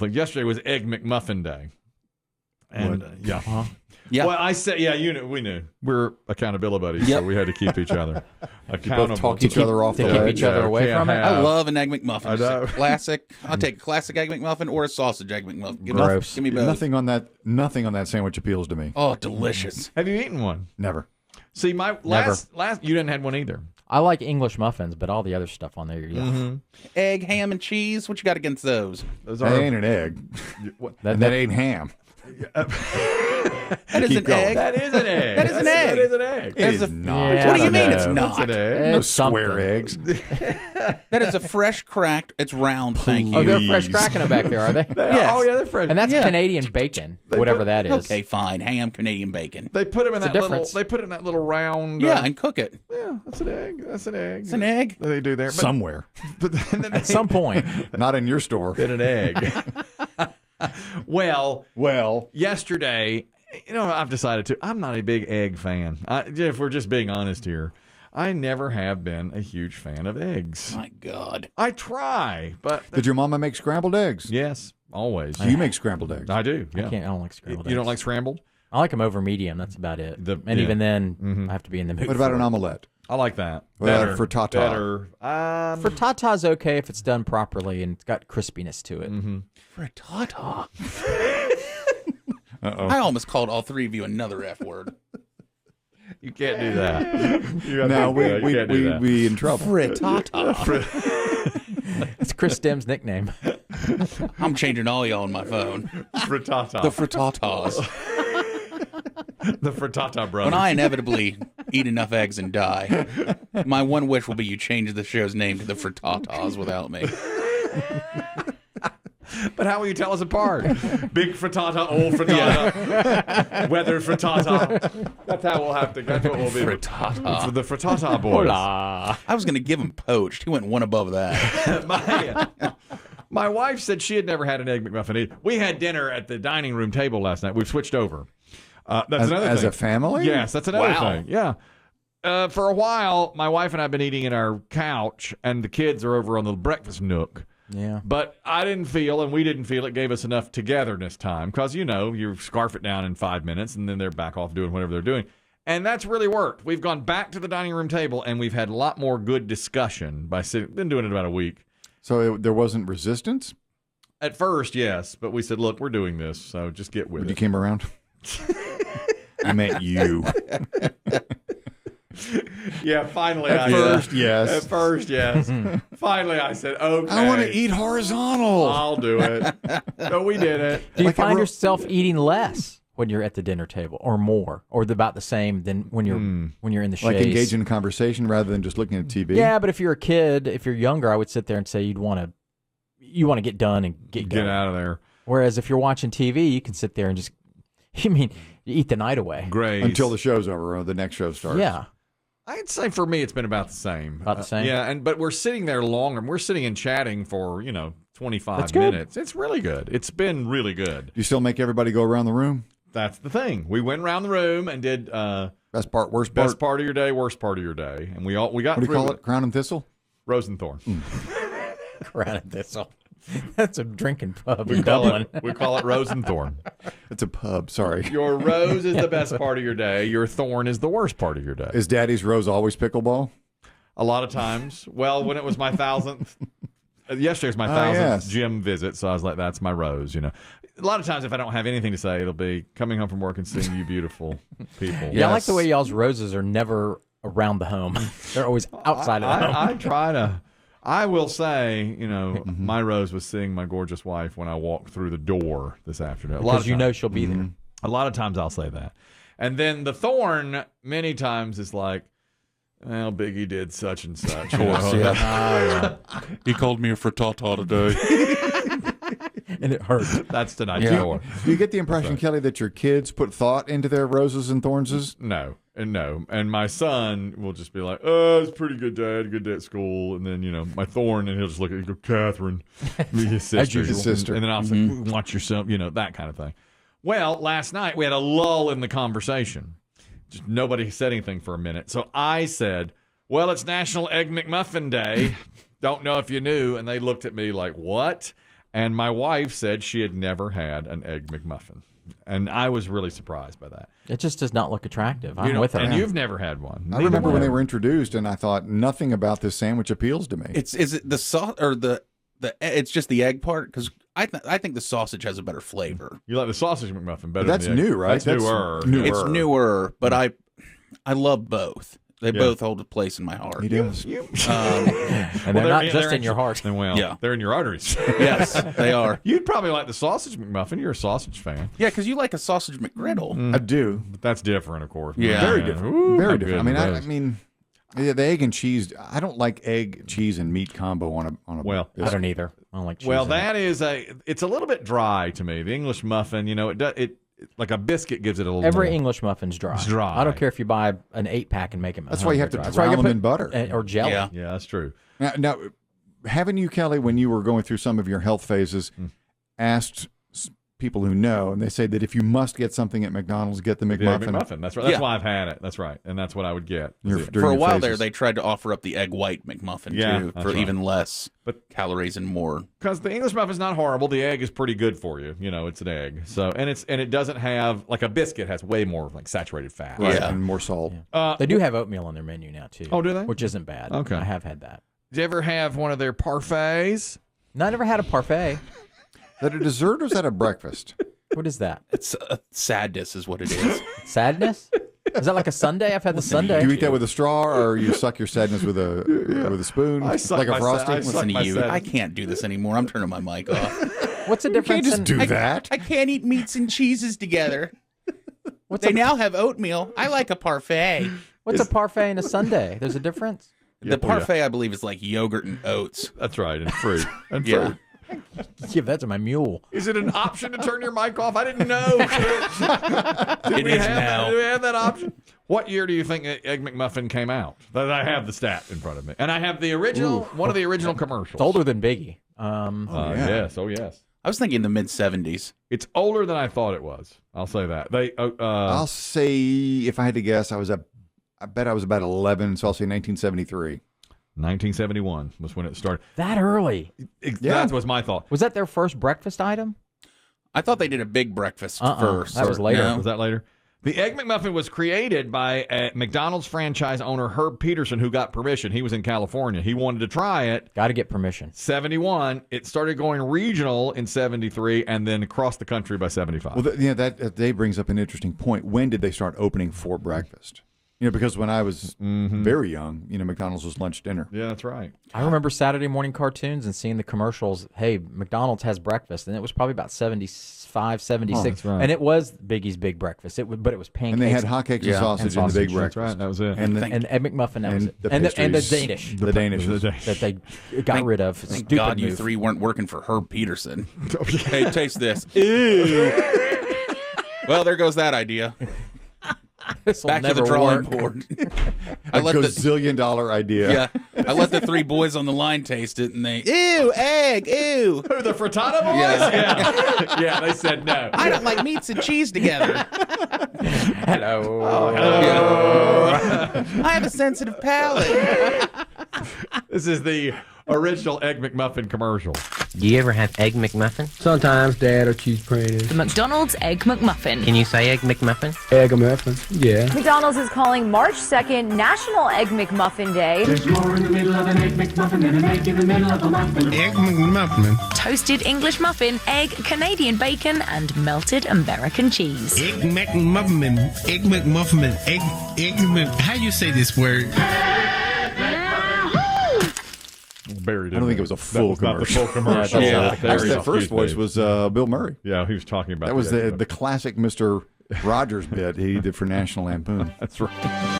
Like yesterday was Egg McMuffin Day. And yeah. Yeah. Well, I said, we knew. We're accountability buddies, so we had to keep each other accountable. Both talk each other off to the keep ledge. each other away from it. I love an Egg McMuffin. I know. It's a classic. I'll take a classic Egg McMuffin or a sausage Egg McMuffin. Gross. Give me both. Nothing on that sandwich appeals to me. Oh, delicious. Have you eaten one? Never. See, my last you didn't have one either. I like English muffins, but all the other stuff on there, Egg, ham, and cheese. What you got against those? Those That ain't an egg. That ain't ham. That is an egg. That is an egg. That is an egg. That is an egg. It is not. Yeah, What do you I mean know. it's not? It's an egg. No It's square something. eggs. That is a fresh cracked. It's round. Thank Oh, you. they're fresh cracking them back there, are they? Yes. Oh, yeah, they're fresh. And that's Yeah. Canadian bacon, whatever that is. Okay, fine. Ham, Canadian bacon. They put them in It's a that little. difference. They put it in that little round. Yeah, and cook it. yeah, that's an egg. That's an egg. It's an egg. That they do there. But, Somewhere. but then At some point. Not in your store. in an egg. Well, yesterday, I've decided to. I'm not a big egg fan. If we're just being honest here, I never have been a huge fan of eggs. My God. I try, but Did your mama make scrambled eggs? yes, always. Do you make scrambled eggs? I do. Yeah. I don't like scrambled You don't eggs. like scrambled? I like them over medium. That's about it. Yeah. Even then, I have to be in the mood. What about for an it. omelette? I like that. Well, Better. frittata. Better. Frittata's okay if it's done properly and it's got crispiness to it. Frittata. Uh-oh. I almost called all three of you another F word. You can't do that. You have Now to- you can't do that. we in trouble. Frittata. It's Chris Demm's nickname. I'm changing all y'all on my phone. Frittata. The frittatas. The Frittata brothers. When I inevitably eat enough eggs and die, my one wish will be you change the show's name to the frittatas without me. But how will you tell us apart? Big frittata, old frittata, weathered frittata. That's how we'll have to. That's what we'll be. Frittata. For the frittata boys. Hola. I was going to give him poached. He went one above that. My wife said she had never had an Egg McMuffin either. We had dinner at the dining room table last night. We've switched over. That's another thing. As a family? Yes, that's another Wow. thing. Yeah. For a while, my wife and I have been eating in our couch, and the kids are over on the breakfast nook. Yeah. But I didn't feel, and we didn't feel it gave us enough togetherness time because, you scarf it down in 5 minutes, and then they're back off doing whatever they're doing. And that's really worked. We've gone back to the dining room table, and we've had a lot more good discussion by sitting. Been doing it about a week. So there wasn't resistance? At first, yes, but we said, look, we're doing this, so just get with When you it. came around? I meant you. Yeah, finally. At first, yes. At first, yes. Finally, I said, okay. I want to eat horizontal. I'll do it. So we did it. Do you Like a find ro- yourself eating less when you're at the dinner table, or more, or about the same than when you're in the Like chaise? engage in conversation rather than just looking at TV? Yeah, but if you're a kid, if you're younger, I would sit there and say you want to get done and get Get going. out of there. Whereas if you're watching TV, you can sit there and just, you eat the night away. Great. Until the show's over or the next show starts. Yeah. I'd say for me, it's been about the same. About the same? Yeah, but we're sitting there longer. We're sitting and chatting for, 25 That's good. minutes. It's really good. It's been really good. Do you still make everybody go around the room? That's the thing. We went around the room and did Best part, worst part? best part of your day, worst part of your day. And we got What do you through call it? Crown and thistle? Rose and thorn. Crown and thistle. That's a drinking pub We in call Dublin. we call it rose and thorn. It's a pub, sorry. Your rose is the best part of your day. Your thorn is the worst part of your day. Is Daddy's Rose always pickleball? A lot of times. Well, when it was my 1,000th, yesterday was my 1,000th yes. gym visit, so I was like, that's my rose, A lot of times if I don't have anything to say, it'll be coming home from work and seeing you beautiful people. Yeah, I like the way y'all's roses are never around the home. They're always outside of the home. I try to. I will say, my rose was seeing my gorgeous wife when I walked through the door this afternoon. A lot Because of you know times- she'll be there. A lot of times I'll say that. And then the thorn, many times, is like, well, Biggie did such and such. He called me a frittata today. And it hurt. That's tonight's Yeah. thorn. Do you get the impression, Kelly, that your kids put thought into their roses and thornses? No. And my son will just be like, oh, it's pretty good, Dad. Good day at school. And then, my thorn, and he'll just look at me and go, Catherine, his sister. His sister. And then I'll say, watch yourself, that kind of thing. Well, last night we had a lull in the conversation. Just nobody said anything for a minute. So I said, well, it's National Egg McMuffin Day. Don't know if you knew. And they looked at me like, what? And my wife said she had never had an Egg McMuffin. And I was really surprised by that. It just does not look attractive. You I'm know, with her. and you've never had one. I remember when they were introduced, and I thought nothing about this sandwich appeals to me. Is it the sauce or the it's just the egg part? Because I think the sausage has a better flavor. You like the sausage McMuffin better That's than the egg. new, right? That's newer. newer. It's newer, but I love both. They both hold a place in my heart. He does. and they're not just in your heart. Well, Yeah. they're in your arteries. Yes, they are. You'd probably like the sausage McMuffin. You're a sausage fan. Yeah, because you like a sausage McGriddle. I do. But that's different, of course. Yeah. Very different. Ooh, Very how different. good I it is. mean, yeah, the egg and cheese. I don't like egg, cheese, and meat combo on a. Well, I don't either. I don't like cheese. Well, in it. that is it's a little bit dry to me. The English muffin, it like a biscuit gives it a little Every more. English muffin's dry. It's dry. I don't care if you buy an 8-pack and make it. That's why you have to dry. brown them in butter. Or jelly. Yeah. Yeah, that's true. Now, haven't you, Kelly, when you were going through some of your health phases, asked people who know, and they say that if you must get something at McDonald's, get the The McMuffin. Egg McMuffin. That's right. That's Yeah. why I've had it. That's right. And that's what I would get. During For a your while phases. there, they tried to offer up the egg white McMuffin Yeah, too that's for right. even less But- calories and more. Because the English muffin's not horrible. The egg is pretty good for you. You know, it's an egg. So and it doesn't have like a biscuit has way more like saturated fat. Right, Yeah. and more salt. They do have oatmeal on their menu now too. Oh, do they? Which isn't bad. Okay. I have had that. Did you ever have one of their parfaits? No, I never had a parfait. Is that a dessert or is that a breakfast? What is that? It's sadness, is what it is. Sadness? Is that like a sundae? I've had the sundae. Do you eat that with a straw, or you suck your sadness with a spoon, I suck like a my frosty? I Listen suck to my you. sadness. I can't do this anymore. I'm turning my mic off. What's the You difference? can't just in, do that. I can't eat meats and cheeses together. What's They a, now have oatmeal. I like a parfait. what's a parfait and a sundae? There's a difference. The parfait, I believe, is like yogurt and oats. That's right, and fruit. And Yeah. fruit. Give that to my mule. Is it an option to turn your mic off? I didn't know. It is now. Do we have that option? What year do you think Egg McMuffin came out? That I have the stat in front of me, and I have the original, one of the original commercials. It's older than Biggie. yeah. Yes, oh yes. I was thinking the mid 70s. It's older than I thought it was. I'll say that. I'll say, if I had to guess, I bet I was about 11, so I'll say 1973. 1971 was when it started. That early. That was my thought. Was that their first breakfast item? I thought they did a big breakfast first. That was later. No. Was that later? The Egg McMuffin was created by McDonald's franchise owner Herb Peterson, who got permission. He was in California. He wanted to try it. Got to get permission. 71. It started going regional in 73 and then across the country by 75. Well, that day brings up an interesting point. When did they start opening for breakfast? Because when I was very young, McDonald's was lunch, dinner. Yeah, that's right. I remember Saturday morning cartoons and seeing the commercials. Hey, McDonald's has breakfast, and it was probably about 75, 76, that's right. and it was Biggie's big breakfast. But it was pancakes. And they had hotcakes and sausage in the big That's breakfast. right. That was it. And the, and Egg McMuffin. That was it. the And the pastries. Danish The Danish. that they got rid of. Thank Stupid God you move. three weren't working for Herb Peterson. Hey, taste this. Ew. Well, there goes that idea. This'll Back to the never drawing work. board. A gazillion-dollar idea. Yeah, I let the three boys on the line taste it, and they, ew, egg, ew. Who, the frittata boys? Yeah. Yeah, they said no. I don't like meats and cheese together. Hello. I have a sensitive palate. This is the original Egg McMuffin commercial. Do you ever have Egg McMuffin? Sometimes, Dad, or cheese praline. The McDonald's Egg McMuffin. Can you say Egg McMuffin? Egg muffin, yeah. McDonald's is calling March 2nd National Egg McMuffin Day. There's more in the middle of an Egg McMuffin than an egg in the middle of a muffin. Egg McMuffin. Toasted English muffin, egg, Canadian bacon, and melted American cheese. Egg McMuffin. Egg McMuffin. How you say this word? Buried. I don't think it was a full Not the full commercial. commercial. Yeah. Actually, that first voice was Bill Murray. Yeah, he was talking about That was Egg the classic Mr. Rogers bit he did for National Lampoon. That's right.